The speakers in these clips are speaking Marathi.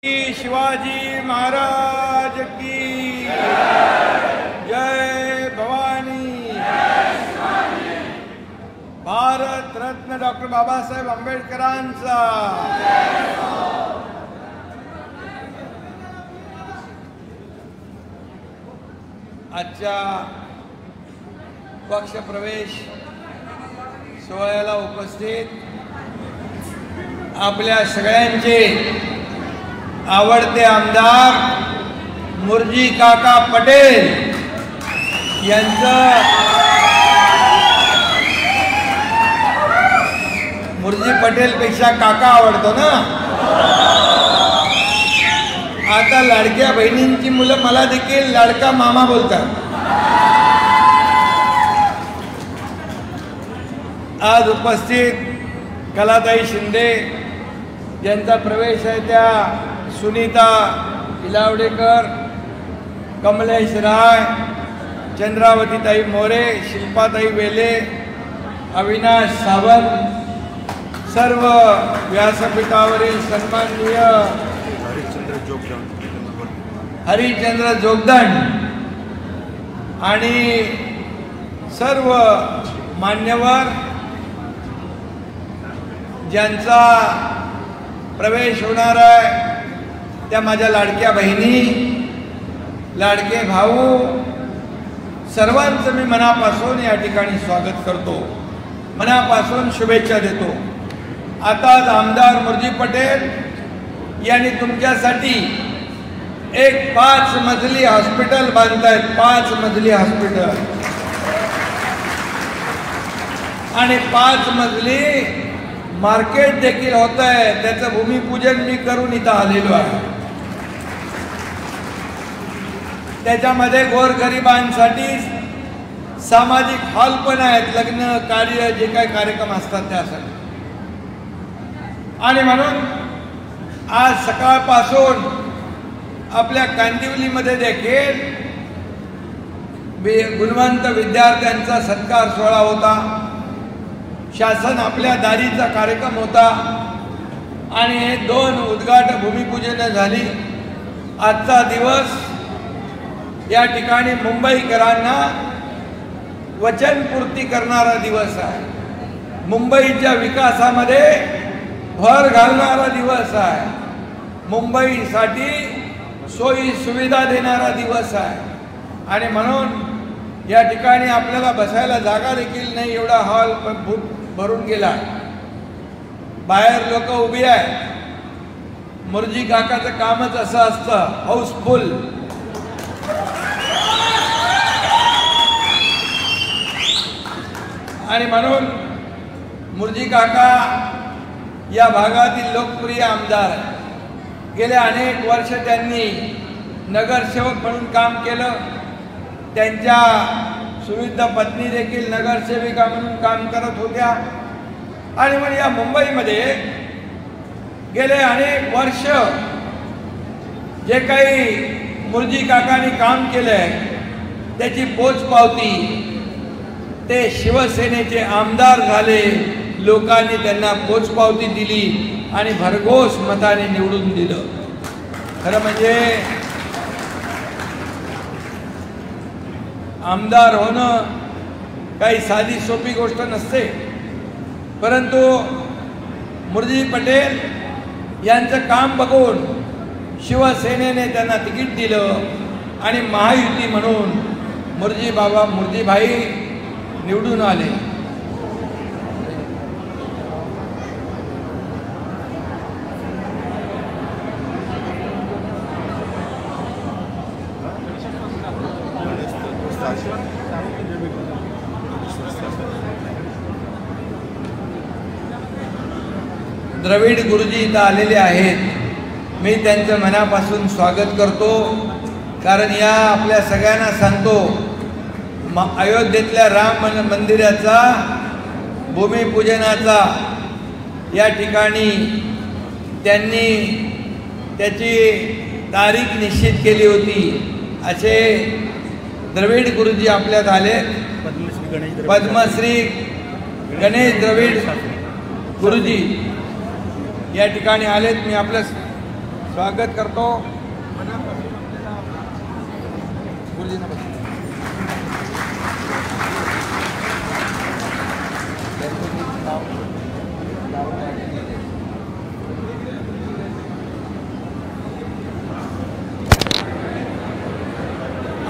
शिवाजी महाराज की जय भवानी। भारत रत्न डॉक्टर बाबासाहेब आंबेडकरांचा आजच्या पक्ष प्रवेश सोहळ्याला उपस्थित आपल्या सगळ्यांचे आवडते आमदार मुर्जी काका पटेल यांचं मुर्जी पटेल पेक्षा काका आवडतो ना। आता लाडक्या बहिणींची मुलं मला देखील लाडका मामा बोलतात। आज उपस्थित कलाताई शिंदे ज्यांचा प्रवेश आहे त्या सुनीता इलावडेकर, कमलेश राय, चंद्रावतीताई मोरे, शिल्पाताई वेले, अविनाश सावंत, सर्व व्यासपीठावरील सन्माननीय हरिचंद्र जोगदंड आणि सर्व मान्यवर ज्यांचा प्रवेश होणार आहे त्या माझ्या लाडक्या बहिणी, लाडके भाऊ, सर्वांचं मी मनापासून या ठिकाणी स्वागत करतो, मनापासून शुभेच्छा देतो। आताच आमदार मुर्जी पटेल यांनी तुमच्यासाठी एक 5 मजली हॉस्पिटल बांधतायत, 5 मजली हॉस्पिटल आणि 5 मजली मार्केट देखील होत आहे। त्याचं भूमिपूजन मी करून इथं आलेलो आहे। त्याच्यामध्ये गोरगरिबांसाठी सामाजिक हॉल पण आहेत, लग्न कार्य जे काही कार्यक्रम असतात त्यासाठी। आणि म्हणून आज सकाळपासून आपल्या कांदिवलीमध्ये देखील गुणवंत विद्यार्थ्यांचा सत्कार सोहळा होता, शासन आपल्या दारीचा कार्यक्रम होता आणि हे 2 उद्घाटन भूमिपूजन झाली। आजचा दिवस या ठिकाणी मुंबईकरांना वचनपूर्ती करणारा दिवस आहे, मुंबईच्या विकासामध्ये भर घालणारा दिवस आहे, मुंबईसाठी सोयी सुविधा देणारा दिवस आहे। आणि म्हणून या ठिकाणी आपल्याला बसायला जागा देखील नाही, एवढा हॉल भरून गेला, बाहेर लोक उभी आहेत। मुर्जी काकाचं कामच असं असतं, हाऊसफुल। आणि म्हणून मुर्जी काका या भागातील लोकप्रिय आमदार आहेत। गेले अनेक वर्ष त्यांनी नगरसेवक म्हणून काम केलं, त्यांच्या सुविध पत्नी देखील नगरसेविका म्हणून काम करत होत्या। आणि मग या मुंबईमध्ये गेले अनेक वर्ष जे काही मुर्जी काकांनी काम केलंय त्याची पोचपावती ते शिवसेनेचे आमदार झाले, लोकांनी त्यांना पोचपावती दिली आणि भरघोस मताने निवडून दिलं। खरं म्हणजे आमदार होणं काही साधी सोपी गोष्ट नसते, परंतु मुर्जी पटेल यांचं काम बघून शिवसेनेने त्यांना तिकीट दिलं आणि महायुती म्हणून मुर्जीभाई निवडून आले। द्रविड गुरुजी इथं आलेले आहेत, मी त्यांचं मनापासून स्वागत करतो। कारण या आपल्या सगळ्यांना सांगतो, अयोध्येतल्या राम मंदिराचा भूमिपूजनाचा या ठिकाणी त्यांनी त्याची तारीख निश्चित केली होती। असे द्रविड गुरुजी आपल्यात आले, पद्मश्री गणेश द्रविड गुरुजी या ठिकाणी आलेत। मी आपलं स्वागत करतो.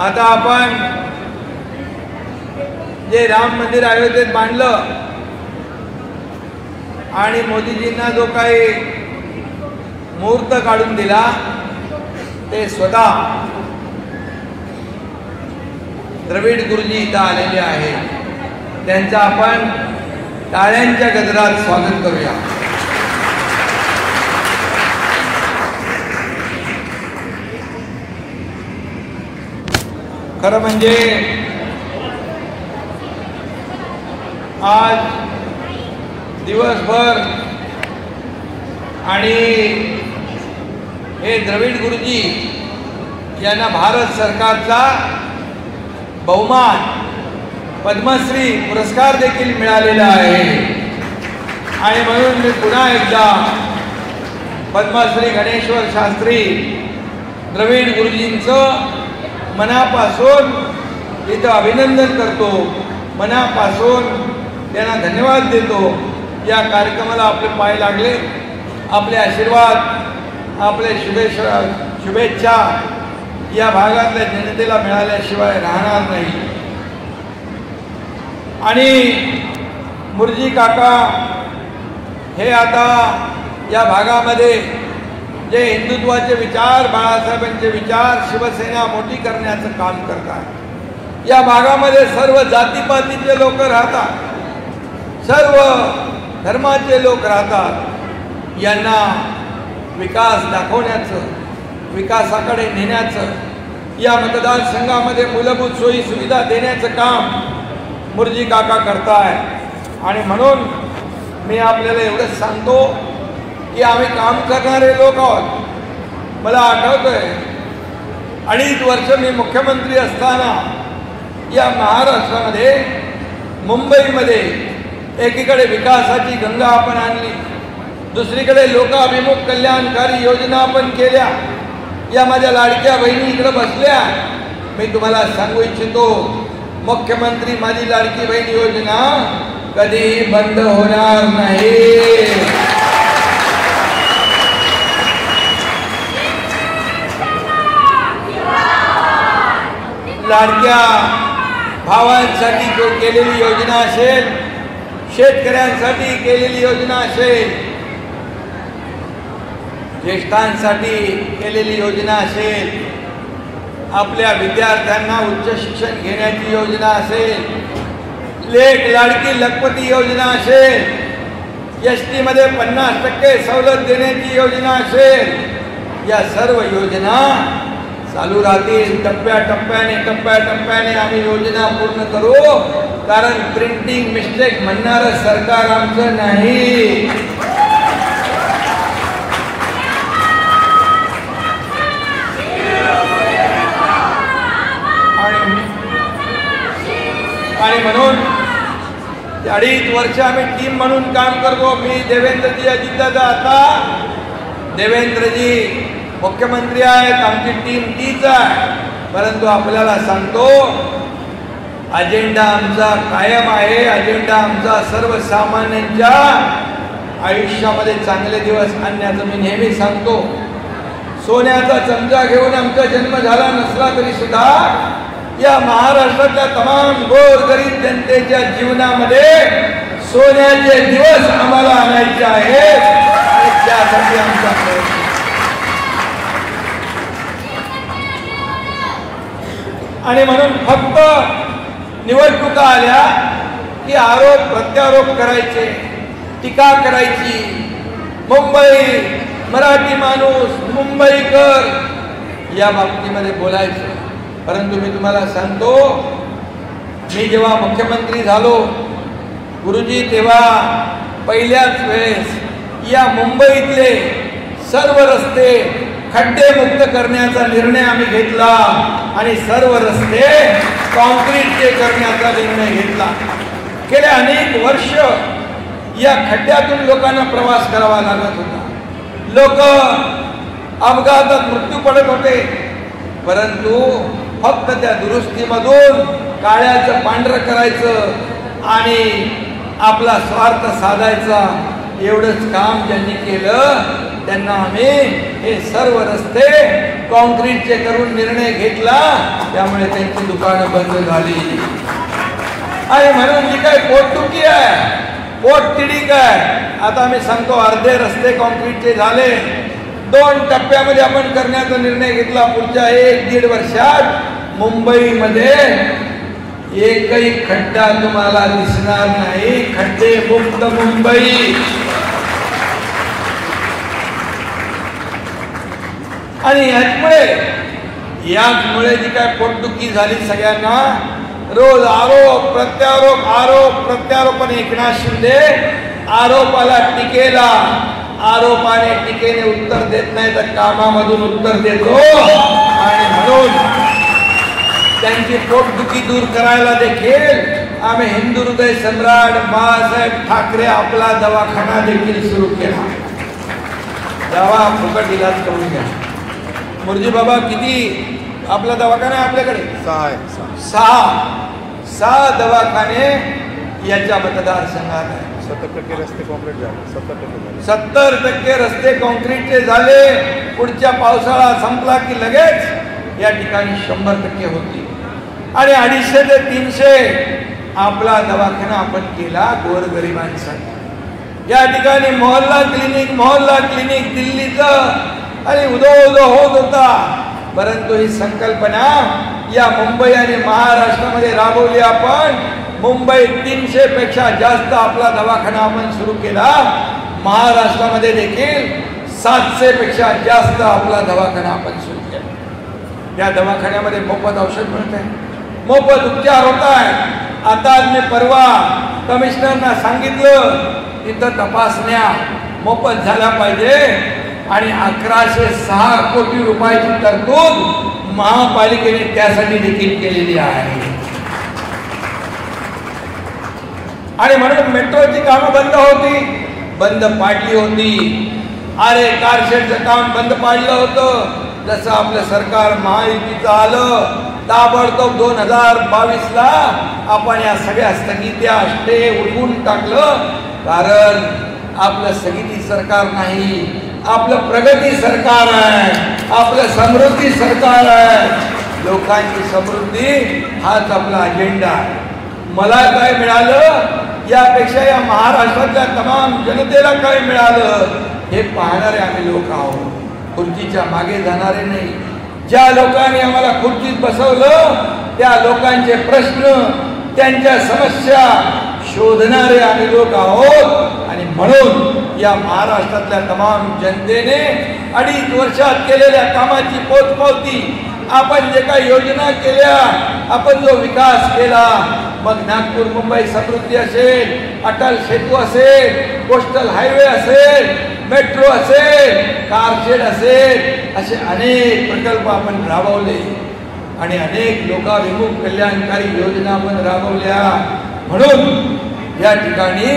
आता आपण जे राम मंदिर अयोध्येत बांधलं आणि मोदीजींना जो काही मुहूर्त काढून दिला ते स्वतः द्रविड गुरुजी इथं आलेले आहेत. त्यांचं आपण टाळ्यांच्या गजरात स्वागत करूया. खरं म्हणजे आज दिवसभर आणि हे द्रविड गुरुजी यांना भारत सरकारचा बहुमान पद्मश्री पुरस्कार देखील मिळालेला आहे. आणि म्हणून मी पुन्हा एकदा पद्मश्री गणेश्वर शास्त्री द्रविड गुरुजींचं मनापासून इथं अभिनंदन करतो, मनापासून त्यांना धन्यवाद देतो. या कार्यक्रमाला आपले पाय लागले, आपले आशीर्वाद, आपले शुभेच्छा या भागातल्या जनतेला मिळाल्याशिवाय राहणार नाही. आणि मुर्जी काका हे आता या भागामध्ये जे हिंदुत्वाचे विचार, बाळासाहेबांचे विचार, शिवसेना मोठी करण्याचं काम करतात. या भागामध्ये सर्व जातीपातीचे लोक राहतात, सर्व धर्माचे लोक राहतात. यांना विकास दाखवण्याचं, विकासाकडे नेण्याचं, या मतदारसंघामध्ये मूलभूत सोयी सुविधा देण्याचं काम मुर्जी काका करताय. आणि म्हणून मी आपल्याला एवढंच सांगतो की आम्ही काम करणारे लोक आहोत. मला आठवतंय 2.5 वर्ष मी मुख्यमंत्री असताना या महाराष्ट्रामध्ये मुंबईमध्ये एकीकडे विकासाची गंगा आपण आणली, दुसरीकडे लोकाभिमुख कल्याणकारी योजना आपण केल्या. या माझ्या लाडक्या बहिणी इकडे बसल्या. मी तुम्हाला सांगू इच्छितो, मुख्यमंत्री माझी लाडकी बहीण योजना कधीही बंद होणार नाही. लाडक्या भावांसाठी जो केलेली योजना असेल, शेतकऱ्यांसाठी केलेली योजना असेल, ज्येष्ठांसाठी केलेली योजना असेल, आपल्या विद्यार्थ्यांना उच्च शिक्षण घेण्याची योजना असेल, लेक लाडकी लखपती योजना असेल, एसटी मध्ये 50% सवलत देण्याची योजना असेल, या सर्व योजना चालू राहतील. टप्प्याटप्प्याने आम्ही योजना पूर्ण करू. कारण प्रिंटिंग मिस्टेक म्हणणारं सरकार आमचं नाही. आणि म्हणून 2.5 वर्ष आम्ही टीम म्हणून काम करतो. मी देवेंद्रजी, अजितदादा, आता देवेंद्रजी मुख्यमंत्री आहेत, आमची टीम तीच आहे. परंतु आपल्याला सांगतो, अजेंडा आमचा कायम आहे. अजेंडा आमचा सर्वसामान्यांच्या आयुष्यामध्ये चांगले दिवस आणण्याचं मी नेहमी सांगतो. सोन्याचा चमचा घेऊन आमचा जन्म झाला नसला तरी सुद्धा या महाराष्ट्रातल्या तमाम गोरगरीब जनतेच्या जीवनामध्ये सोन्याचे दिवस आम्हाला आणायचे आहेत. आणि त्यासाठी आमचा प्रयत्न. आणि म्हणून फक्त निवडणुका आल्या की आरोप प्रत्यारोप करायचे, टीका करायची. मुंबई, मराठी माणूस, मुंबईकर या बाबतीमध्ये बोलायचं. परंतु मी तुम्हाला सांगतो, मी जेव्हा मुख्यमंत्री झालो गुरुजी, तेव्हा पहिल्याच वेळेस या मुंबईतले सर्व रस्ते खड्डेमुक्त करण्याचा निर्णय आम्ही घेतला आणि सर्व रस्ते कॉन्क्रीटचे करण्याचा निर्णय घेतला. गेले अनेक वर्ष या खड्ड्यातून लोकांना प्रवास करावा लागत होता. लोक अपघातात मृत्यू पडत होते, परंतु फक्त त्या दुरुस्तीमधून काळ्याचं पांढरं करायचं आणि आपला स्वार्थ साधायचा, एवढंच काम ज्यांनी केलं त्यांना आम्ही हे सर्व रस्ते कॉन्क्रीटचे करून निर्णय घेतला, त्यामुळे त्यांची दुकानं बंद झाली. आणि म्हणून जी काही पोटदुखी आहे, पोटतिडीक आहे, आता आम्ही सांगतो अर्धे रस्ते कॉन्क्रीटचे झाले, 2 टप्प्यामध्ये आपण करण्याचा निर्णय घेतला. पुढच्या 1-1.5 वर्षात मुंबईमध्ये एकही खड्डा तुम्हाला दिसणार नाही. खड्डे मुक्त मुंबई. आणि याचमुळे जी काय पोटदुखी झाली सगळ्यांना, रोज आरोप प्रत्यारोप आरोप प्रत्यारोप. आणि एकनाथ शिंदे आरोपाला टीकेला, आरोपाने टीकेने उत्तर देत नाही तर कामामधून उत्तर देतो. आणि म्हणून त्यांची पोटदुखी दूर करायला देखील आम्ही हिंदू हृदय सम्राट बाळासाहेब ठाकरे आपला दवाखाना देखील सुरू केला. दवा फुकट इलाज करून घ्या. मुरजी बाबा किती आपला दवाखाना आहे आपल्याकडे? 6 दवाखाने याच्या मतदारसंघात आहे. 70% रस्ते कॉन्क्रीट झाले. 70% रस्ते कॉन्क्रीटचे झाले. पुढच्या पावसाळा संपला की लगेच या ठिकाणी 100% होती. आणि 250 ते 300 आपला दवाखाना आपण केला गोरगरिबांसाठी. या ठिकाणी मोहल्ला क्लिनिक दिल्लीचं आणि उदो होत होता, परंतु ही संकल्पना या मुंबई आणि महाराष्ट्रामध्ये राबवली आपण. मुंबईत 300 पेक्षा जास्त आपला दवाखाना आपण सुरू केला. महाराष्ट्रामध्ये देखील 700 पेक्षा जास्त आपला दवाखाना आपण सुरू केला. या दवाखान्यामध्ये मोफत औषध मिळत आहे, मोफत उपचार होत आहे. आता मी परवा कमिशनरना सांगितलं तिथं तपासण्या मोफत झाल्या पाहिजे. आणि 1106 कोटी रुपयाची तरतूद महापालिकेने त्यासाठी देखील केलेली आहे. आणि म्हणून मेट्रोची कामं बंद पाडली होती. अरे कारशेडचं काम बंद पाडलं होतं. जसं आपलं सरकार महायुतीचं आलं, ताबडतोब 2022ला आपण या सगळ्या स्थगित्या स्टे उठवून टाकलं. कारण आपलं स्थगिती सरकार नाही, आपलं प्रगती सरकार आहे, आपलं समृद्धी सरकार आहे. लोकांची समृद्धी हाच आपला अजेंडा आहे. मला काय मिळालं यापेक्षा या महाराष्ट्रातल्या तमाम जनतेला काय मिळालं हे पाहणारे आम्ही लोक आहोत. खुर्चीच्या मागे जाणारे नाही. ज्या लोकांनी आम्हाला खुर्चीत बसवलं त्या लोकांचे प्रश्न, त्यांच्या समस्या शोधणारे आम्ही लोक आहोत. आणि म्हणून या महाराष्ट्रातल्या तमाम जनतेने 2.5 वर्षात केलेल्या कामाची पोचपावती, आपण जे काही योजना केल्या, आपण जो विकास केला, मग नागपूर मुंबई समृद्धी असेल, अटल सेतू असेल, कोस्टल हायवे असेल, मेट्रो असेल, कारशेड असेल, असे अनेक प्रकल्प आपण राबवले आणि अनेक लोकाभिमुख कल्याणकारी योजना आपण राबवल्या. म्हणून या ठिकाणी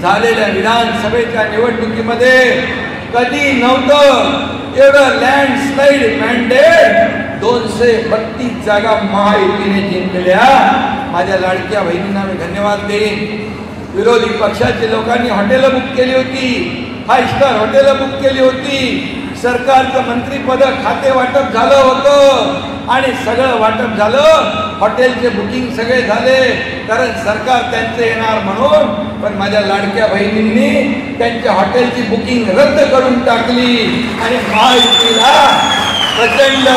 झालेल्या विधानसभेच्या निवडणुकीमध्ये कधी नव्हतं एवढं लँडस्लाइड मॅन्डेट 232 जागा महायुतीने जिंकल्या. माझ्या लाडक्या बहिणींना मी धन्यवाद देईन. विरोधी पक्षाच्या लोकांनी हॉटेलं बुक केली होती, 5 स्टार हॉटेलं बुक केली होती. सरकारचं मंत्रीपद खाते वाटप झालं होतं आणि सगळं वाटप झालं. हॉटेलचे बुकिंग सगळे झाले, कारण सरकार त्यांचे येणार म्हणून. पण माझ्या लाडक्या बहिणींनी त्यांच्या हॉटेलची बुकिंग रद्द करून टाकली आणि महायुतीला प्रचंड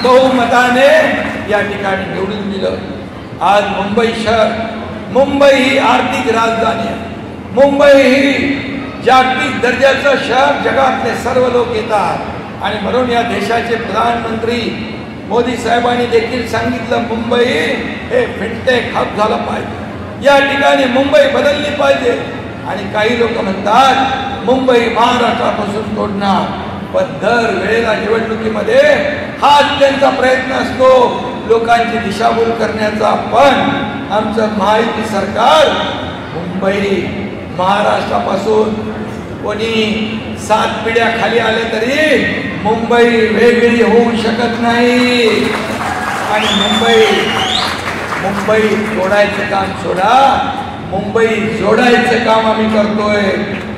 बहुमताने या ठिकाणी निवडून दिलं. आज मुंबई शहर, मुंबई ही आर्थिक राजधानी आहे. मुंबई ही जागतिक दर्जाचं शहर, जगातले सर्व लोक येतात. आणि म्हणून या देशाचे प्रधानमंत्री मोदी साहेबांनी देखील सांगितलं मुंबई हे फिनटेक हब झालं पाहिजे, या ठिकाणी मुंबई बदलली पाहिजे. आणि काही लोक म्हणतात मुंबई महाराष्ट्रापासून तोडणार, पण दर वेळेला निवडणुकीमध्ये हाच त्यांचा प्रयत्न असतो लोकांची दिशाभूल करण्याचा. पण आमचं महायुती सरकार मुंबई महाराष्ट्रापासून कोणी 7 पिढ्या खाली आल्या तरी मुंबई वेगळी होऊ शकत नाही. आणि मुंबई जोडायचं काम सोडा, मुंबई जोडायचं काम आम्ही करतोय.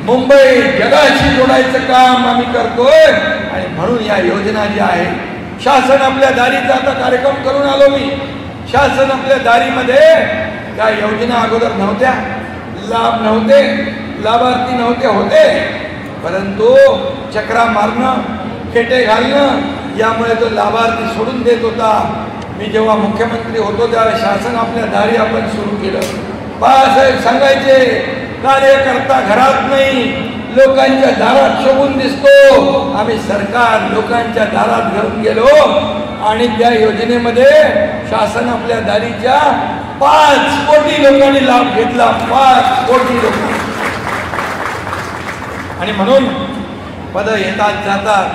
मुंबई जगाशी जोडायचं काम आम्ही करतोय. आणि म्हणून या योजना ज्या आहेत, शासन आपल्या दारीचा आता कार्यक्रम करून आलो मी. शासन आपल्या दारीमध्ये त्या योजना अगोदर नव्हत्या, लाभ नव्हते, लाभार्थी नव्हते होते, परंतु चक्रा मारणं, खेटे घालणं यामुळे तो लाभार्थी सोडून देत होता. मी जेव्हा मुख्यमंत्री होतो त्यावेळेस शासन आपल्या दारी आपण सुरू केलं. बाळासाहेब सांगायचे, कार्यकर्ता घरात नाही, लोकांच्या दारात शोभून दिसतो. आम्ही सरकार लोकांच्या दारात घेऊन गेलो आणि त्या योजनेमध्ये शासन आपल्या दारीच्या 5 कोटी लोकांनी लाभ घेतला. 5 कोटी लोक. आणि म्हणून पद येतात जातात,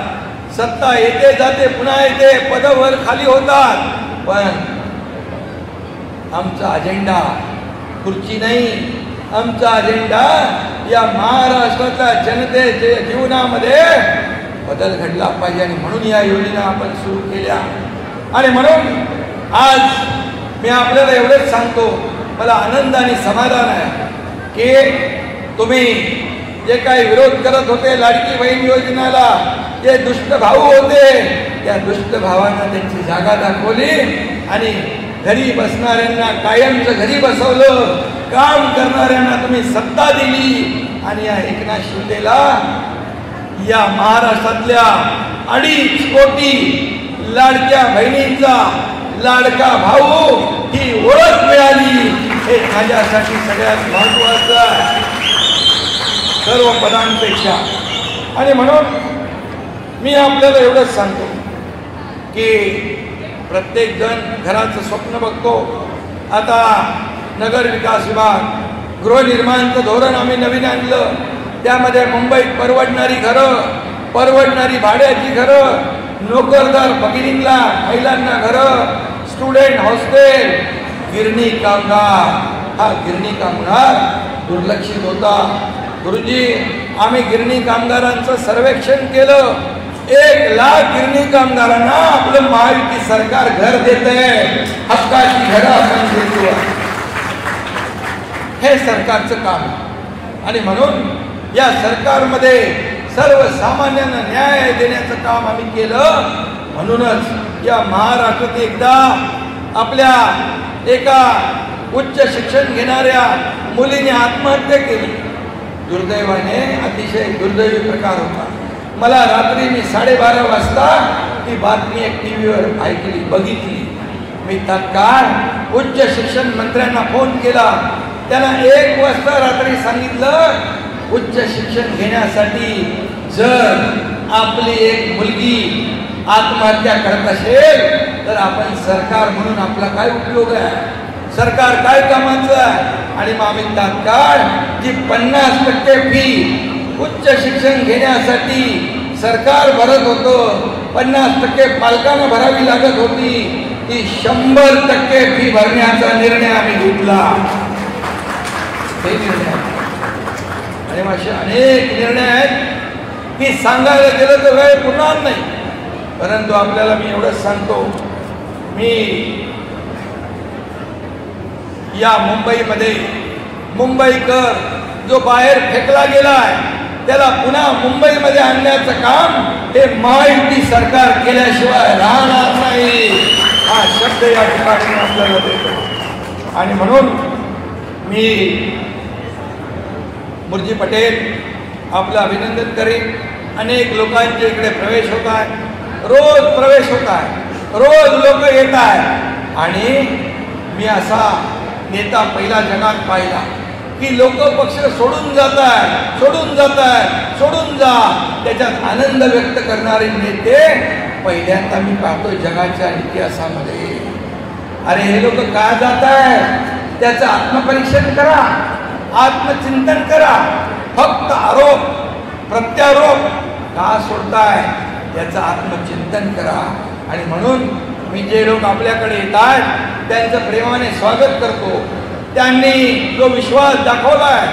सत्ता येते जाते, पुन्हा येते, पद वर खाली होतात, पण आमचा अजेंडा खुर्ची नाही. आमचा अजेंडा या महाराष्ट्रातल्या जनतेच्या जीवनामध्ये बदल घडला पाहिजे. आणि म्हणून या योजना आपण सुरू केल्या. आणि म्हणून आज मी आपल्याला एवढंच सांगतो, मला आनंद आणि समाधान आहे की तुम्ही जे काही विरोध करत होते लाडकी बहीण योजनेला, जे दुष्ट भाऊ होते, त्या दुष्ट भावांना त्यांची जागा दाखवली आणि घरी बसणाऱ्यांना कायमचं घरी बसवलं. काम करणाऱ्यांना तुम्ही सत्ता दिली. आणि या एकनाथ शिंदेला या महाराष्ट्रातल्या 2.5 कोटी लाडक्या बहिणींचा लाडका भाऊ ही ओळख मिळाली. हे माझ्यासाठी सगळ्यात महत्वाचं आहे सर्व पदांपेक्षा. आणि म्हणून मी आपल्याला एवढंच सांगतो की प्रत्येक जण घराचं स्वप्न बघतो. आता नगर विकास विभाग, गृहनिर्माणचं धोरण आम्ही नवीन आणलं. त्यामध्ये मुंबईत परवडणारी घरं, परवडणारी भाड्याची घरं, नोकरदार भगिनींना महिलांना घरं, स्टुडंट हॉस्टेल, गिरणी कामगार. हा गिरणी कामगार दुर्लक्षित होता. गुरुजी, आम्ही गिरणी कामगारांचं सर्वेक्षण केलं. 1 लाख गिरणी कामगारांना आपलं महायुती सरकार घर देते. हक्काची घरं आपण देतो. हे सरकारचं काम. आणि म्हणून या सरकारमध्ये सर्वसामान्यांना न्याय देण्याचं काम आम्ही केलं. म्हणूनच या महाराष्ट्रात एकदा आपल्या एका उच्च शिक्षण घेणाऱ्या मुलीने आत्महत्या केली. दुर्दैवाने अतिशय दुर्दैवी प्रकार होता. मला रात्री मी 12:30 वाजता ती बातमी एक टीव्हीवर ऐकली, बघितली. मी तात्काळ उच्च शिक्षण मंत्र्यांना फोन केला. त्यांना 1 वाजता रात्री सांगितलं, उच्च शिक्षण घेण्यासाठी जर आपली एक मुलगी आत्महत्या करत असेल तर आपण सरकार म्हणून आपला काय उपयोग आहे, सरकार काय कामाचं आहे. आणि मग आम्ही तात्काळ जी 50% फी उच्च शिक्षण घेण्यासाठी सरकार भरत होतं, 50% पालकांना भरावी लागत होती, ती 100% फी भरण्याचा निर्णय आम्ही घेतला. हे निर्णय आणि असे अनेक निर्णय आहेत की सांगायला गेलं तर वेळ पुरणार नाही. परंतु आपल्याला मी एवढंच सांगतो, मी या मुंबईमध्ये मुंबईकर जो बाहेर फेकला गेलाय त्याला पुन्हा मुंबईमध्ये आणण्याचं काम हे महायुती सरकार केल्याशिवाय राहणार नाही. हा शब्द या ठिकाणी आपल्याला देतो. आणि म्हणून मी मुर्जी पटेल आपलं अभिनंदन करेन. अनेक लोकांचे इकडे प्रवेश होत आहे, रोज प्रवेश होत आहे, रोज लोक येत आहेत. आणि मी असा नेता पहिला जगात पाहिला की लोक पक्ष सोडून जात आहेत, सोडून जात आहेत, सोडून जा, त्याच्यात आनंद व्यक्त करणारे नेते पहिल्यांदा मी पाहतोय जगाच्या इतिहासामध्ये. अरे हे लोक का जात आहेत त्याचं आत्मपरीक्षण करा, आत्मचिंतन करा. फक्त आरोप प्रत्यारोप का सोडताय त्याचं आत्मचिंतन करा. आणि म्हणून मी जे लोक आपल्याकडे येत आहेत त्यांचं प्रेमाने स्वागत करतो. त्यांनी जो विश्वास दाखवलाय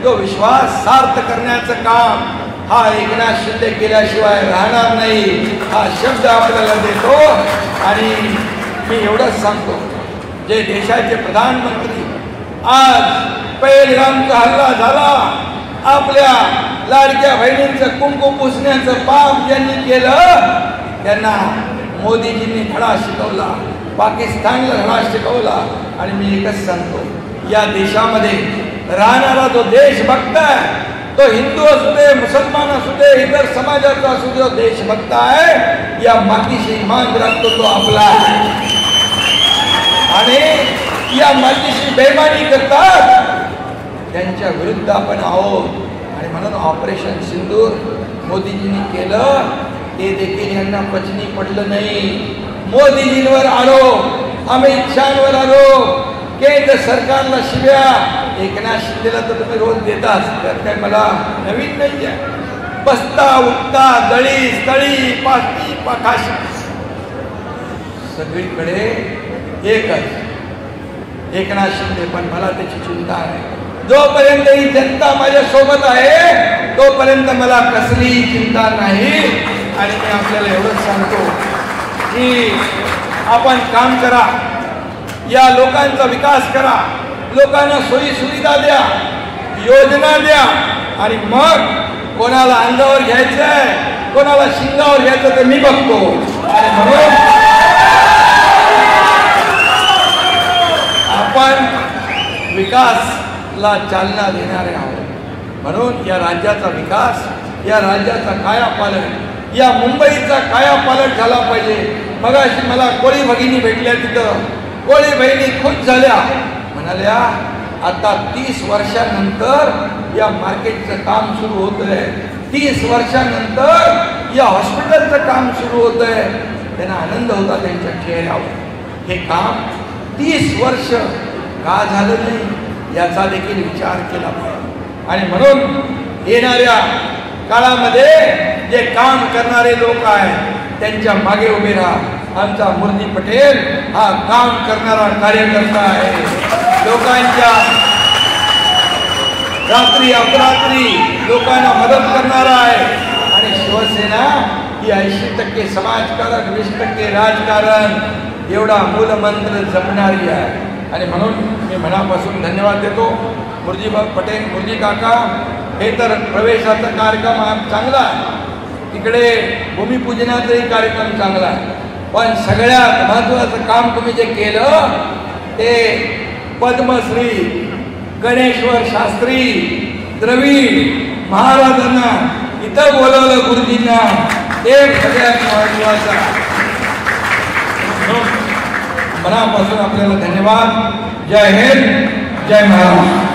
तो विश्वास सार्थ करण्याचं काम हा एकनाथ शिंदे केल्याशिवाय राहणार नाही हा शब्द आपल्याला देतो. आणि मी एवढंच सांगतो, जे देशाचे प्रधानमंत्री आज पहलगामचा हल्ला झाला, आपल्या लाडक्या बहिणींचं कुंकू पुसण्याचं पाप ज्यांनी केलं त्यांना मोदीजींनी धडा शिकवला, पाकिस्तानला धडा शिकवला. आणि मी एकच सांगतो, या देशामध्ये राहणारा जो देशभक्त आहे, तो हिंदू असू दे, मुसलमान असू दे, इतर समाजाचा असू दे, देशभक्त आहे, या मातीशी ईमान राखतो तो आपला आहे. आणि या मातीशी बेईमानी करतात त्यांच्या विरुद्ध आपण आहोत. आणि म्हणून ऑपरेशन सिंदूर मोदीजींनी केलं, ते देखील यांना पचनी पडलं नाही. मोदीजींवर आरोप, अमित शहावर आरोप, केंद्र सरकारला शिव्या, एकनाथ शिंदेला तर तुम्ही रोज देताच, त्यात काय मला नवीन नाही आहे. बसता उठता दळी स्थळी पाटी पाखाशी सगळीकडे एकच एकनाथ शिंदे. पण मला त्याची चिंता आहे. जोपर्यंत ही जनता माझ्या सोबत आहे तोपर्यंत मला कसलीही चिंता नाही. आणि मी आपल्याला एवढंच सांगतो की आपण काम करा, या लोकांचा विकास करा, लोकांना सोयी सुविधा द्या, योजना द्या. आणि मग कोणाला अंगावर घ्यायचंय, कोणाला शिंगावर घ्यायचं ते मी बघतो. आणि म्हणून आपण विकासला चालना देणारे आहोत. म्हणून या राज्याचा विकास, या राज्याचा कायापालट, या मुंबईचा कायापालट झाला पाहिजे. मगाशी मला कोळी भगिनी भेटल्या, तिथं कोळी बहिणी खुश झाल्या, म्हणाल्या आता 30 वर्षानंतर या मार्केटचं काम सुरू होतंय, 30 वर्षानंतर या हॉस्पिटलचं काम सुरू होतंय. त्यांना आनंद होता त्यांच्या चेहऱ्यावर. हे काम 30 वर्ष का झालं नाही याचा देखील विचार केला पाहिजे. आणि म्हणून येणाऱ्या काळामध्ये जे काम करणारे लोक आहेत त्यांच्या मागे उभे राहा. आमचा मूर्ती पटेल हा काम करणारा कार्यकर्ता आहे, लोकांच्या रात्री अपरात्री लोकांना मदत करणारा आहे. आणि शिवसेना ही 80% समाजकारण, 20% राजकारण एवढा मूलमंत्र जपणारी आहे. आणि म्हणून मी मनापासून धन्यवाद देतो. मुर्जी पटेल, मुर्जी काका, हे तर प्रवेशाचा कार्यक्रम चांगला आहे, तिकडे भूमिपूजनाचाही कार्यक्रम चांगला आहे. पण सगळ्यात महत्त्वाचं काम तुम्ही जे केलं ते पद्मश्री गणेश्वर शास्त्री द्रविड महाराजांना इथं बोलवलं, गुरुजींना, ते सगळ्यात महत्त्वाचं. मनापासून आपल्याला धन्यवाद. जय हिंद, जय महाराष्ट्र.